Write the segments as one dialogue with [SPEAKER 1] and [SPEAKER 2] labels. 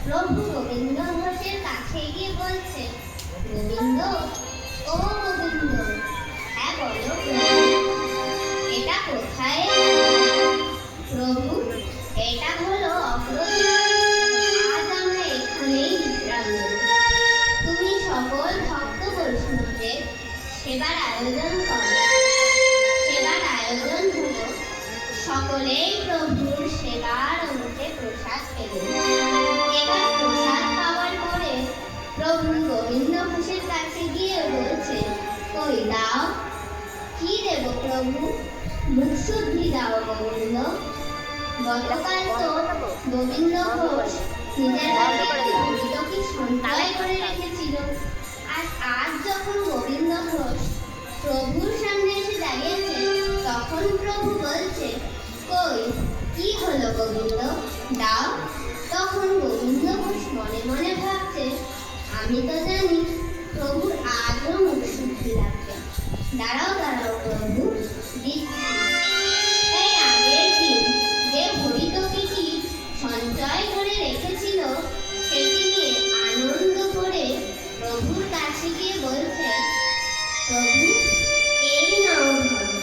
[SPEAKER 1] প্রভু গোবিন্দ ঘোষের কাছে গিয়ে বলছে, গোবিন্দ, ও গোবিন্দ, হ্যাঁ বলো এটা কোথায়? প্রভু, এটা হলো অগ্রদী। আজ আমরা এখানেই বিশ্রাম নেব। তুমি সকল ভক্ত বৈষ্ণবদের সেবার আয়োজন করো। সেবার আয়োজন হলো সকলেই প্রভুর সেবার অন্তে প্রসাদ পেলেন। এবার প্রসাদ পাওয়ার পরে প্রভু গোবিন্দ ঘোষের কাছে গিয়ে বলছে, কই দাও, কি দেব প্রভু? মুখ শুদ্ধি দাও গোবিন্দ। গতকাল তো গোবিন্দ ঘোষ নিজের কাছে একটি ঘটিতকি সঞ্চয় করে রেখেছিল, আর আজ যখন গোবিন্দ ঘোষ প্রভুর সামনে এসে দাঁড়িয়েছে, তখন প্রভু বলছে, কই কি হলো গোবিন্দ, দাও। তখন গোবিন্দ ঘোষ মনে মনে ভাবছে, আমি তো জানি প্রভুর আজও মুখ শুদ্ধি লাগবে। দাঁড়াও দাঁড়াও প্রভু, দিচ্ছি। এই আগের দিন যে ভরিতকিটি সঞ্চয় করে রেখেছিল, সেটি নিয়ে আনন্দ করে প্রভুর কাছে গিয়ে বলছে, প্রভু এই নাও ধরো।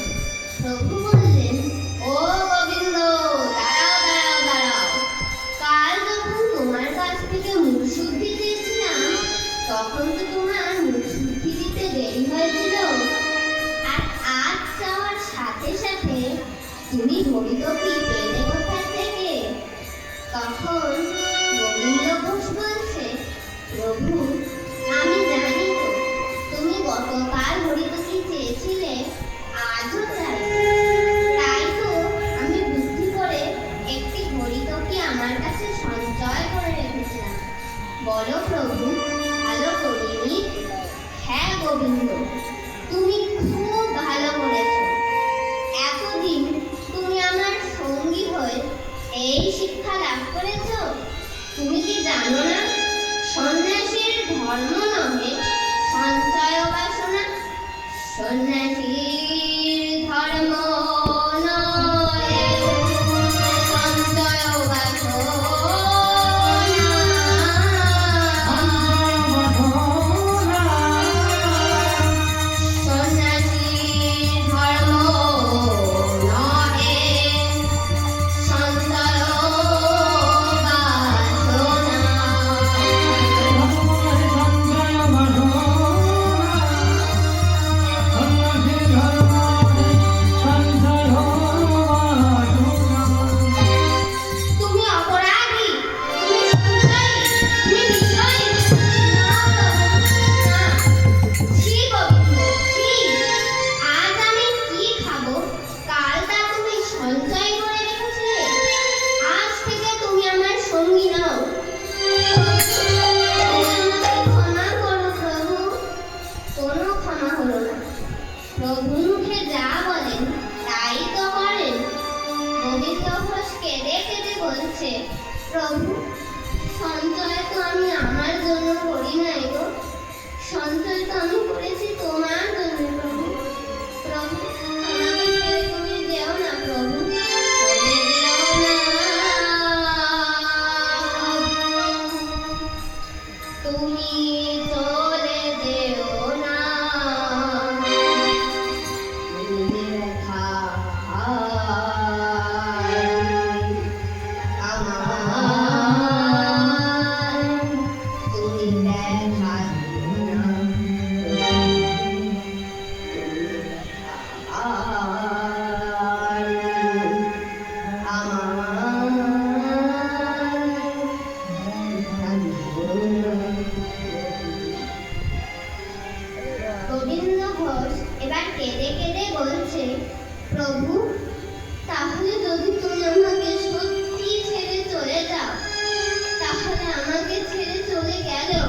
[SPEAKER 1] প্রভু বললেন, ও গোবিন্দ, দাঁড়াও দাঁড়াও দাঁড়াও। কাল যখন তোমার কাছ থেকে মুখ শুদ্ধি চেয়েছিলাম, তখন তো তোমার মুখ শুদ্ধি দিতে দেরি হয়েছিল, আর আজ যাওয়ার সাথে সাথে তুমি ভরিতকি পেলে কোথা থেকে? তখন গোবিন্দ ঘোষ বলছে, প্রভু আমি জানি তো তুমি গতকাল ভরিতকি চেয়েছিলে, আজও চাই, তাই তো আমি বুদ্ধি করে একটি ভরিতকি আমার কাছে সঞ্চয় করে রেখেছিলাম। বলো প্রভু, ভালো করিনি? হ্যাঁ গোবিন্দ, তুমি খুব ভালো করেছো। এতদিন তুমি আমার সঙ্গী হয়ে এই শিক্ষা লাভ করেছো। তুমি কি জানো না, সন্ন্যাসীর ধর্ম নহে সঞ্চয় বাসনা। সন্ন্যাসীর ধর্ম নহে সঞ্চয় বাসনা। সন্ন্যাসীর ধর্ম নহে সঞ্চয় তুমি অপরাধী, তুমি সঞ্চয়ী, তুমি বিষয়ী। না, ছি গোবিন্দ, ছি। আজ আমি কি খাবো? কাল তা তুমি সঞ্চয় করে রেখেছিলে। আজ থেকে তুমি আমার সঙ্গী নও। আমাকে ক্ষমা করো প্রভু। কোনো ক্ষমা হলো না। প্রভু মুখে যা বলেন তাই তো করেন। গোবিন্দ ঘোষ কেঁদে কেঁদে বলছে, প্রভু সঞ্চয় তো আমি আমার জন্য করি নাই গো, সঞ্চয় তো আমি করেছি তোমার জন্য প্রভু। প্রভু আমাকে ছেড়ে তুমি যেও না প্রভু, চলে যেও না প্রভু, তুমি চলে যেও না। তুমি দেখা আমার, তুমি দেখা দিও না, তুমি দেখা গোবিন্দ ঘোষ এবার কেঁদে কেঁদে বলছে, প্রভু তাহলে যদি তুমি আমাকে সত্যি ছেড়ে চলে যাও, তাহলে আমাকে ছেড়ে চলে গেলেও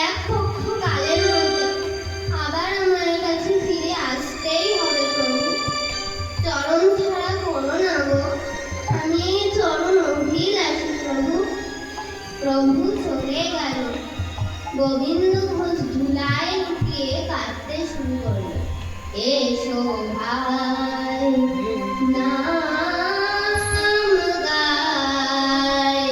[SPEAKER 1] এক পক্ষ কালের মধ্যে আবার আমার কাছে ফিরে আসতেই হবে প্রভু। চরণ ছাড়া করো না গো, আমি এই চরণ অভিলাষী প্রভু। প্রভু চলে গেল। গোবিন্দ ঘোষ ধুলায় লুটিয়ে কাঁদতে শুরু করলো। এসো ভাই নাম গাই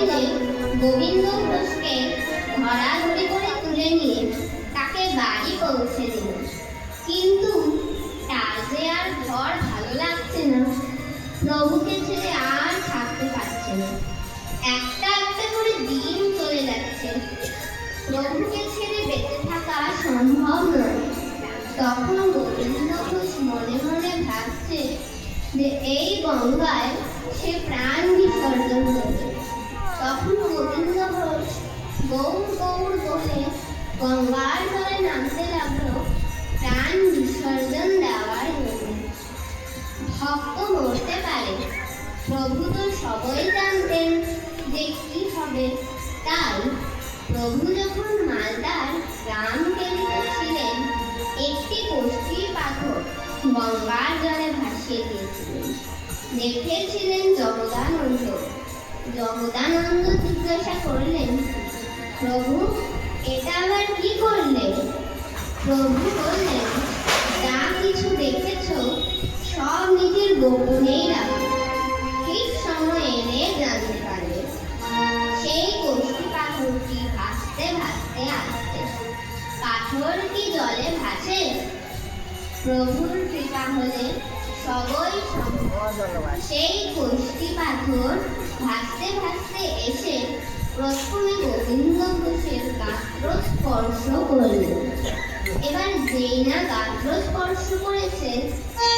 [SPEAKER 1] এনে গোবিন্দ ঘোষকে ধরাধরি করে তুলে নিয়ে তাকে বাড়ি পৌঁছে দিল। কিন্তু তার যে আর ঘর ভালো লাগছে না, প্রভুকে ছেড়ে আর থাকতে পারছে না। একটা একটা করে দিন চলে যাচ্ছে, প্রভুকে ছেড়ে বেঁচে থাকা সম্ভব নয়। তখন গোবিন্দ ঘোষ মনে মনে ভাবছে যে এই গঙ্গায় সে প্রাণ বিসর্জন দেবে। তখন গোবিন্দ ঘোষ গৌর গৌর বলে গঙ্গার জলে নামতে লাগলো প্রাণ বিসর্জন দেওয়ার জন্য। ভক্ত মরতে পারে, প্রভু তো সবাই জানতেন যে কি হবে। তাই প্রভু যখন মালদার রামকেলিতে ছিলেন, একটি কষ্টির পাথর গঙ্গার জলে ভাসিয়ে দিয়েছিলেন। দেখেছিলেন জগদানন্দ। জগদানন্দ জিজ্ঞাসা করলেন, প্রভু এটা আবার কি করলে? প্রভু বললেন, যা কিছু দেখেছ সব নিজের গোপনেই রাখো, ঠিক সময় এলে জানতে পারবে। সেই কষ্টি পাথরটি ভাসতে ভাসতে আসছে। পাথরটি জলে ভাসে? প্রভুর কৃপা হলে সবই সম্ভব। সেই কষ্টি পাথর ভাসতে ভাসতে এসে প্রথমে গোবিন্দ ঘোষের গাত্র স্পর্শ করল। এবার যেই না গাত্র স্পর্শ করেছে,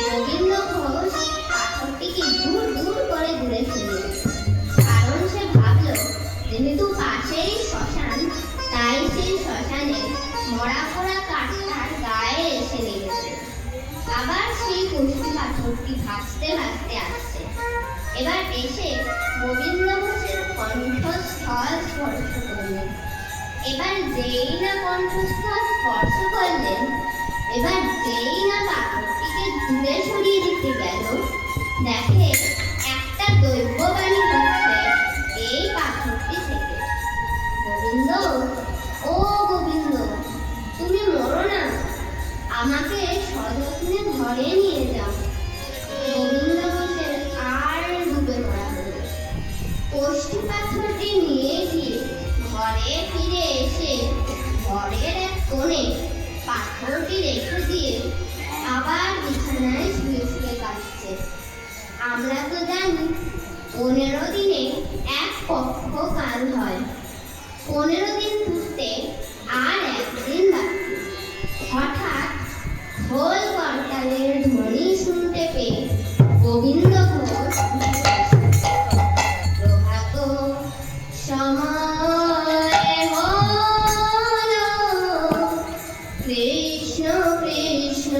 [SPEAKER 1] গোবিন্দ ঘোষ পাথরটিকে দূর দূর করে ঘুরে ফেলল। কারণ সে ভাবল, যেহেতু পাশেই শ্মশান, তাই সেই শ্মশানে মরা পড়া কাঠটার গায়ে এসে লেগেছে। আবার সেই কষ্টি পাথরটি ভাসতে ভাসতে আসছে। এবার এসে গোবিন্দ ঘোষের কণ্ঠস্থল স্পর্শ করলেন। এবার যেই না কণ্ঠস্থল স্পর্শ করলেন, এবার যেই না পাথরটিকে দূরে সরিয়ে দিতে গেল, দেখে একটা দৈববাণী হচ্ছে এই পাথরটি থেকে, গোবিন্দ, ও গোবিন্দ, তুমি মরো না, আমাকে সযত্নে ঘরে নিয়ে যাও। গোবিন্দ ঘোষের আর ডুবে মরা হলো। কষ্টি পাথরটি নিয়ে গিয়ে ঘরে ফিরে এসে ঘরের এক কোণে পাথরটি রেখে দিয়ে আবার বিছানায় শুয়ে শুয়ে কাঁদছে। আমরা তো জানি 15 দিনে এক পক্ষ কাল হয়। 15 দিন পুষতে আর একদিন বাকি। হঠাৎ ঢোল করতালের ধ্বনি শুনতে পেয়ে গোবিন্দ ঘোষ প্রভাত সময় হলো, কৃষ্ণ কৃষ্ণ